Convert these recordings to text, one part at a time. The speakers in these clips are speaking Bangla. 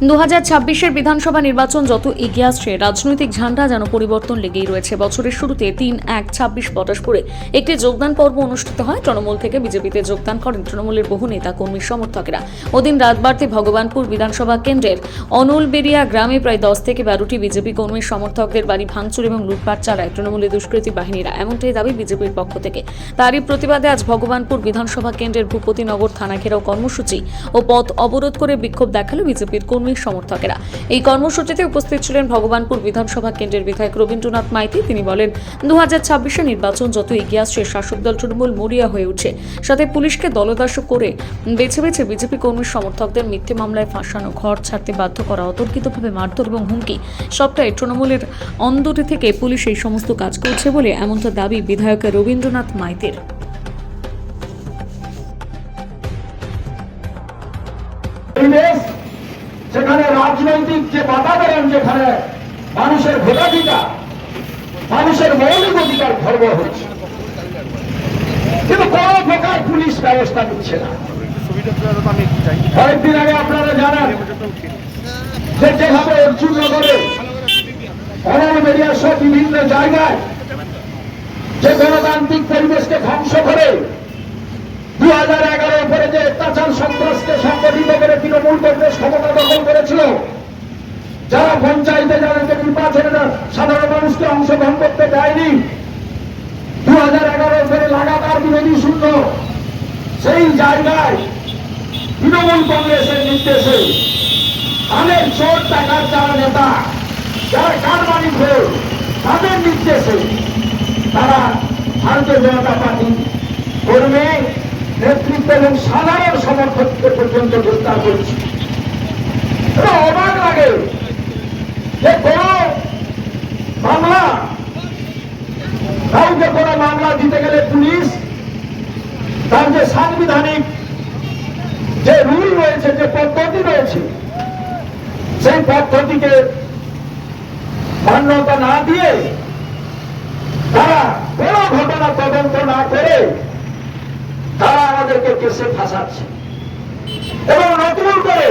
2026-এর বিধানসভা নির্বাচন যত এগিয়ে আসছে রাজনৈতিক ঝান্ডা যেন পরিবর্তন লেগেই রয়েছে। বছরের শুরুতে 3-1-26 পটাশপুরে একটি যোগদান পর্ব অনুষ্ঠিত হয়। তৃণমূল থেকে বিজেপিতে যোগদান করেন তৃণমূলের বহু নেতা কর্মী সমর্থকেরা। ওদিন রাত বাড়তে ভগবানপুর বিধানসভা কেন্দ্রের অনুলবেড়িয়া গ্রামে প্রায় 10 থেকে 12টি বিজেপি কর্মী সমর্থকদের বাড়ি ভাঙচুর এবং লুটপাট চালায় তৃণমূলের দুষ্কৃতী বাহিনীরা, এমনটাই দাবি বিজেপির পক্ষ থেকে। তারই প্রতিবাদে আজ ভগবানপুর বিধানসভা কেন্দ্রের ভূপতিনগর থানা ঘেরাও কর্মসূচি ও পথ অবরোধ করে বিক্ষোভ দেখালো বিজেপির কর্মী সমর্থকেরা। এই কর্মসূচিতে উপস্থিত ছিলেন ভগবানপুর বিধানসভা কেন্দ্রের বিধায়ক রবীন্দ্রনাথ মাইতি। তিনি বলেন, 2026-এর নির্বাচন যত এগিয়ে আসছে শাসক দল তৃণমূল মরিয়া হয়ে উঠছে। সাথে পুলিশকে দলদাস করে বেছে বেছে বিজেপি কর্মী সমর্থকদের মিথ্যে মামলায় ফাঁসানো, ঘর ছাড়তে বাধ্য করা, অতর্কিতভাবে মারধর এবং হুমকি, সবটাই তৃণমূলের অন্দরে থেকে পুলিশ এই সমস্ত কাজ করছে বলে এমনটা দাবি বিধায়ক রবীন্দ্রনাথ মাইতির। সেখানে রাজনৈতিক যে বাতাবরণ, যেখানে মানুষের ভোটাধিকার, মানুষের মৌলিক অধিকার খর্ব হচ্ছে, কিন্তু কোন প্রকার পুলিশ ব্যবস্থা নিচ্ছে না। কয়েকদিন আগে আপনারা জানেন যে যেভাবে অর্জুননগরে, অনুলবেড়িয়া সহ বিভিন্ন জায়গায় যে গণতান্ত্রিক পরিবেশকে ধ্বংস করে 2011 পরে যে অত্যাচার সন্ত্রাসকে সংগঠিত করে তৃণমূল কংগ্রেস ক্ষমতা দখল করেছিল, যারা পঞ্চায়েতে যাদেরকে নির্বাচনে সাধারণ মানুষকে অংশগ্রহণ করতে দেয়নি, 2011 পরে লাগাতার বিরোধী শূন্য সেই জায়গায় তৃণমূল কংগ্রেসের নির্দেশে তাদের চোর টাকার যারা নেতা, যারা কারবারি ঘোর, তাদের নির্দেশে তারা ভারতীয় জনতা পার্টি কর্মী, নেতৃত্ব এবং সাধারণ সমর্থককে পর্যন্ত গ্রেফতার করেছে। অবাক লাগে যে কোন মামলা, কাউকে কোন মামলা দিতে গেলে পুলিশ তার যে সাংবিধানিক যে রুল রয়েছে, যে পদ্ধতি রয়েছে, সেই পদ্ধতিকে মান্যতা না দিয়ে তারা কোন ঘটনা তদন্ত না করে তারা আমাদেরকে কেসে ফাঁসাচ্ছে। এবং নতুন করে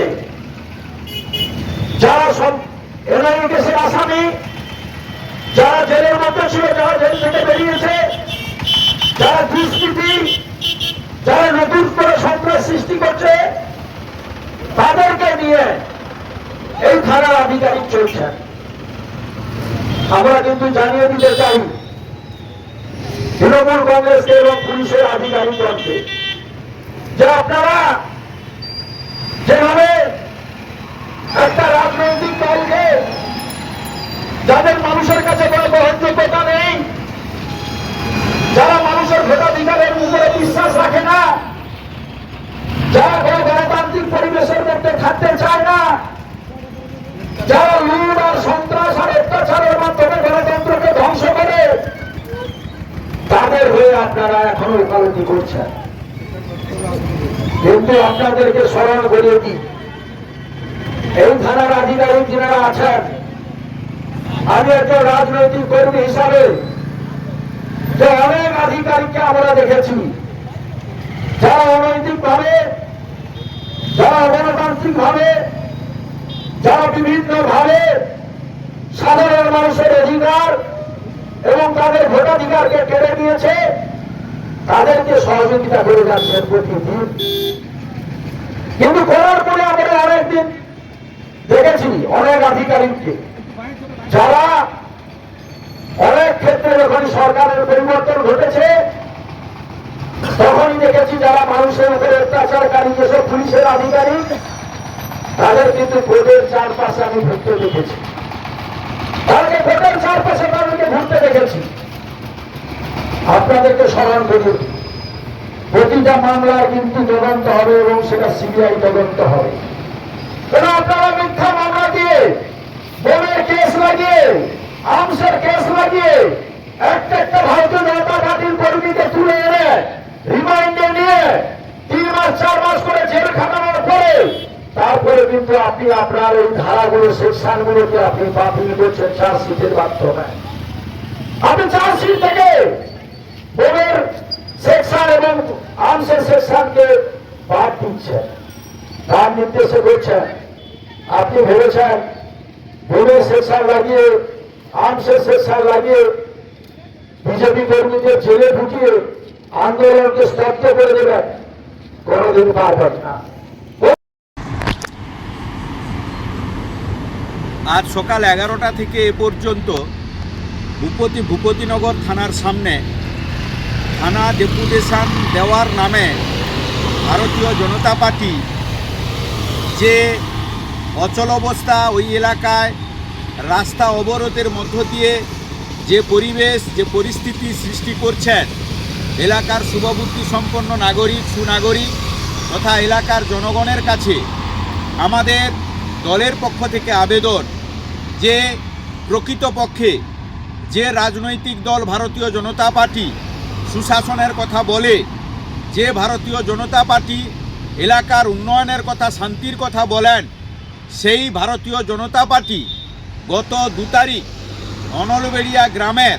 যারা সব এনআইএ কেসের আসামি, যারা জেলের মধ্যে ছিল, যারা জেল থেকে বেরিয়েছে, যারা দুষ্কৃতী, যারা নতুন করে সন্ত্রাস সৃষ্টি করছে, তাদেরকে নিয়ে এই থানার আধিকারিক চলছেন। আমরা কিন্তু জানিয়ে দিতে চাই তৃণমূল কংগ্রেসকে এবং পুলিশের আধিকারিকগণকে যে আপনারা যেভাবে একটা রাজনৈতিক দলকে, যাদের মানুষের কাছে কোনো গ্রহণযোগ্যতা নেই, যারা মানুষের ভোটাধিকারের উপরে বিশ্বাস রাখে না, যারা কোনো গণতান্ত্রিক পরিবেশের মধ্যে থাকতে চায় না, যারা লুট আর সন্ত্রাস আর অত্যাচারের মাধ্যমে গণতন্ত্রকে ধ্বংস করে, তাদের হয়ে আপনারা এখনো ওকালতি করছেন। কিন্তু আপনাদেরকে স্মরণ করিয়ে দিই, এই থানার আধিকারিক যারা আছেন, আমি একজন রাজনৈতিক কর্মী হিসাবে যে অনেক আধিকারিককে আমরা দেখেছি যারা অনৈতিক ভাবে, যারা অগণতান্ত্রিক ভাবে, যারা বিভিন্ন ভাবে সাধারণ মানুষের অধিকার এবং তাদের ভোটাধিকারকে কেড়ে নিয়েছে, তাদেরকে সহযোগিতা করে যাচ্ছেন প্রতিদিন। কিন্তু করার পরে আমরা অনেকদিন দেখেছি অনেক আধিকারিককে যারা অনেক ক্ষেত্রে যখন সরকারের পরিবর্তন ঘটেছে, তখনই দেখেছি যারা মানুষের উপরে অত্যাচারকারী যেসব পুলিশের আধিকারিক, তাদের কিন্তু ভোটের চারপাশে আমি ঘুরতে দেখেছি, তাদেরকে ভোটের চারপাশে তাদেরকে ঘুরতে দেখেছি। আপনাদেরকে স্মরণ করি, প্রতিটা মামলার কিন্তু তদন্ত হবে এবং সেটা সিবিআই তদন্ত হবে। আপনারা মিথ্যা মামলা দিয়ে, বোনের কেস লাগিয়ে, আর্মসের কেস লাগিয়ে একটা ভারতীয় জনতা পার্টির কর্মীকে তুলে এনে রিমান্ডে নিয়ে 3 মাস 4 মাস করে জেল খাটানোর পরে তারপরে কিন্তু আপনি আপনার এই ধারাগুলো, সেকশনগুলোকে আপনি বাতিল করছেন চার্জশিটের মাধ্যমে। আপনি চার্জশিট থেকে বোনের সেকশন এবং আর্মসের সেকশনকে বাদ দিচ্ছেন, তার নির্দেশে করছেন। আপনি ভেবেছেন বোমের সেন্সার লাগিয়ে, আর্মসের সেন্সার লাগিয়ে, বিজেপি কর্মীদের জেলে ঢুকিয়ে আন্দোলনকে স্তব্ধ করে দেবেন? কোনদিন পারবেন না। আজ সকাল 11টা থেকে এ পর্যন্ত ভূপতিনগর থানার সামনে থানা ডেপুটেশন দেওয়ার নামে ভারতীয় জনতা পার্টি যে অচল অবস্থা, ওই এলাকায় রাস্তা অবরোধের মধ্য দিয়ে যে পরিবেশ, যে পরিস্থিতি সৃষ্টি করছেন, এলাকার শুভবুদ্ধি সম্পন্ন নাগরিক, সুনাগরিক তথা এলাকার জনগণের কাছে আমাদের দলের পক্ষ থেকে আবেদন যে প্রকৃতপক্ষে যে রাজনৈতিক দল ভারতীয় জনতা পার্টি সুশাসনের কথা বলে, যে ভারতীয় জনতা পার্টি এলাকার উন্নয়নের কথা, শান্তির কথা বলেন, সেই ভারতীয় জনতা পার্টি গত 2 তারিখ অনলবেড়িয়া গ্রামের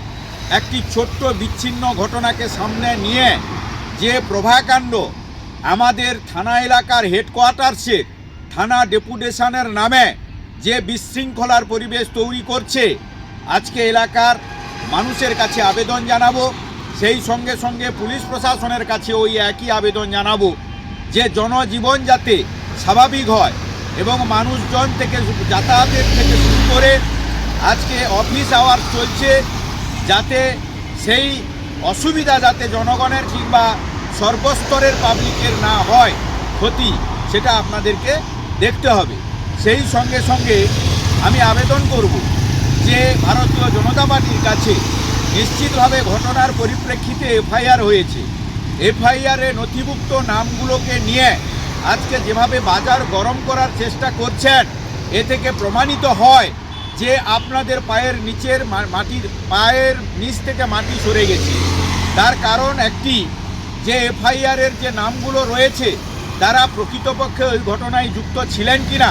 একটি ছোট্ট বিচ্ছিন্ন ঘটনাকে সামনে নিয়ে যে প্রভাকাণ্ড আমাদের থানা এলাকার হেডকোয়ার্টার্সে থানা ডেপুটেশনের নামে যে বিশৃঙ্খলার পরিবেশ তৈরি করছে, আজকে এলাকার মানুষের কাছে আবেদন জানাবো, সেই সঙ্গে সঙ্গে পুলিশ প্রশাসনের কাছে ওই একই আবেদন জানাবো যে জনজীবন যাতে স্বাভাবিক হয় এবং মানুষজন থেকে যাতায়াতের থেকে শুরু করে আজকে অফিস আওয়ার চলছে, যাতে সেই অসুবিধা যাতে জনগণের কিংবা সর্বস্তরের পাবলিকের না হয় ক্ষতি, সেটা আপনাদেরকে দেখতে হবে। সেই সঙ্গে সঙ্গে আমি আবেদন করব যে ভারতীয় জনতা পার্টির কাছে নিশ্চিতভাবে ঘটনার পরিপ্রেক্ষিতে এফআইআর হয়েছে, এফআইআরে নথিভুক্ত নামগুলোকে নিয়ে আজকে যেভাবে বাজার গরম করার চেষ্টা করছেন, এ থেকে প্রমাণিত হয় যে আপনাদের পায়ের নিচ থেকে মাটি সরে গেছে। তার কারণ একটি, যে এফআইআরের যে নামগুলো রয়েছে তারা প্রকৃতপক্ষে ওই ঘটনায় যুক্ত ছিলেন কিনা,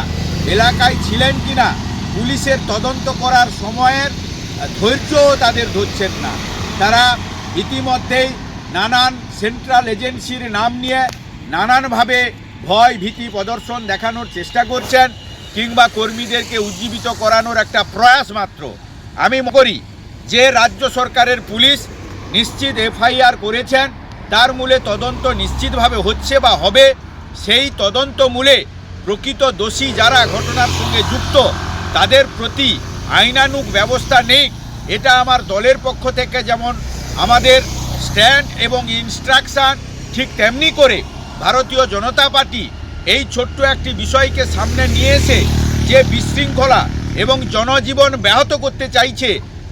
এলাকায় ছিলেন কিনা, পুলিশের তদন্ত করার সময়ের ধৈর্যও তাদের ধরছেন না। তারা ইতিমধ্যেই নানান সেন্ট্রাল এজেন্সির নাম নিয়ে নানানভাবে ভয় ভীতি প্রদর্শন দেখানোর চেষ্টা করছেন, কিংবা কর্মীদেরকে উজ্জীবিত করানোর একটা প্রয়াস মাত্র। আমি মনে করি যে রাজ্য সরকারের পুলিশ নিশ্চিত এফআইআর করেছেন, তার মূলে তদন্ত নিশ্চিতভাবে হচ্ছে বা হবে। সেই তদন্ত মূলে প্রকৃত দোষী যারা ঘটনার সঙ্গে যুক্ত তাদের প্রতি আইনানুগ ব্যবস্থা নেই, এটা আমার দলের পক্ষ থেকে যেমন আমাদের স্ট্যান্ড এবং ইনস্ট্রাকশান, ঠিক তেমনি করে ভারতীয় জনতা পার্টি এই ছোট্ট একটি বিষয়কে সামনে নিয়ে এসে যে বিশৃঙ্খলা এবং জনজীবন ব্যাহত করতে চাইছে,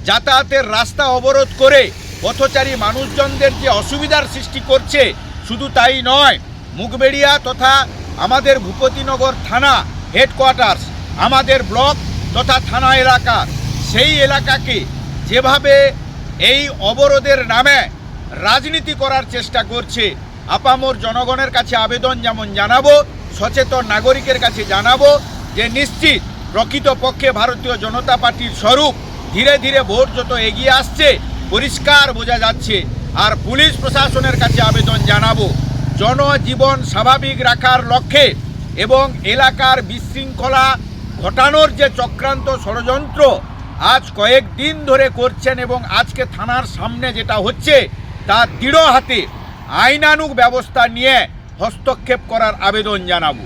যাতায়াতের রাস্তা অবরোধ করে পথচারী মানুষজনদের যে অসুবিধার সৃষ্টি করছে, শুধু তাই নয়, মুগবেড়িয়া তথা আমাদের ভূপতিনগর থানা হেডকোয়ার্টার্স, আমাদের ব্লক তথা থানা এলাকা, সেই এলাকাকে যেভাবে এই অবরোধের নামে রাজনীতি করার চেষ্টা করছে, আপামর জনগণের কাছে আবেদন যেমন জানাবো, সচেতন নাগরিকের কাছে জানাবো যে নিশ্চিত প্রকৃতপক্ষে ভারতীয় জনতা পার্টির স্বরূপ ধীরে ধীরে ভোট যত এগিয়ে আসছে পরিষ্কার বোঝা যাচ্ছে। আর পুলিশ প্রশাসনের কাছে আবেদন জানাবো জনজীবন স্বাভাবিক রাখার লক্ষ্যে এবং এলাকার বিশৃঙ্খলা ঘটানোর যে চক্রান্ত ষড়যন্ত্র আজ কয়েকদিন ধরে করছেন এবং আজকে থানার সামনে যেটা হচ্ছে তা দৃঢ় হাতে আইনানুগ ব্যবস্থা নিয়ে হস্তক্ষেপ করার আবেদন জানাবো।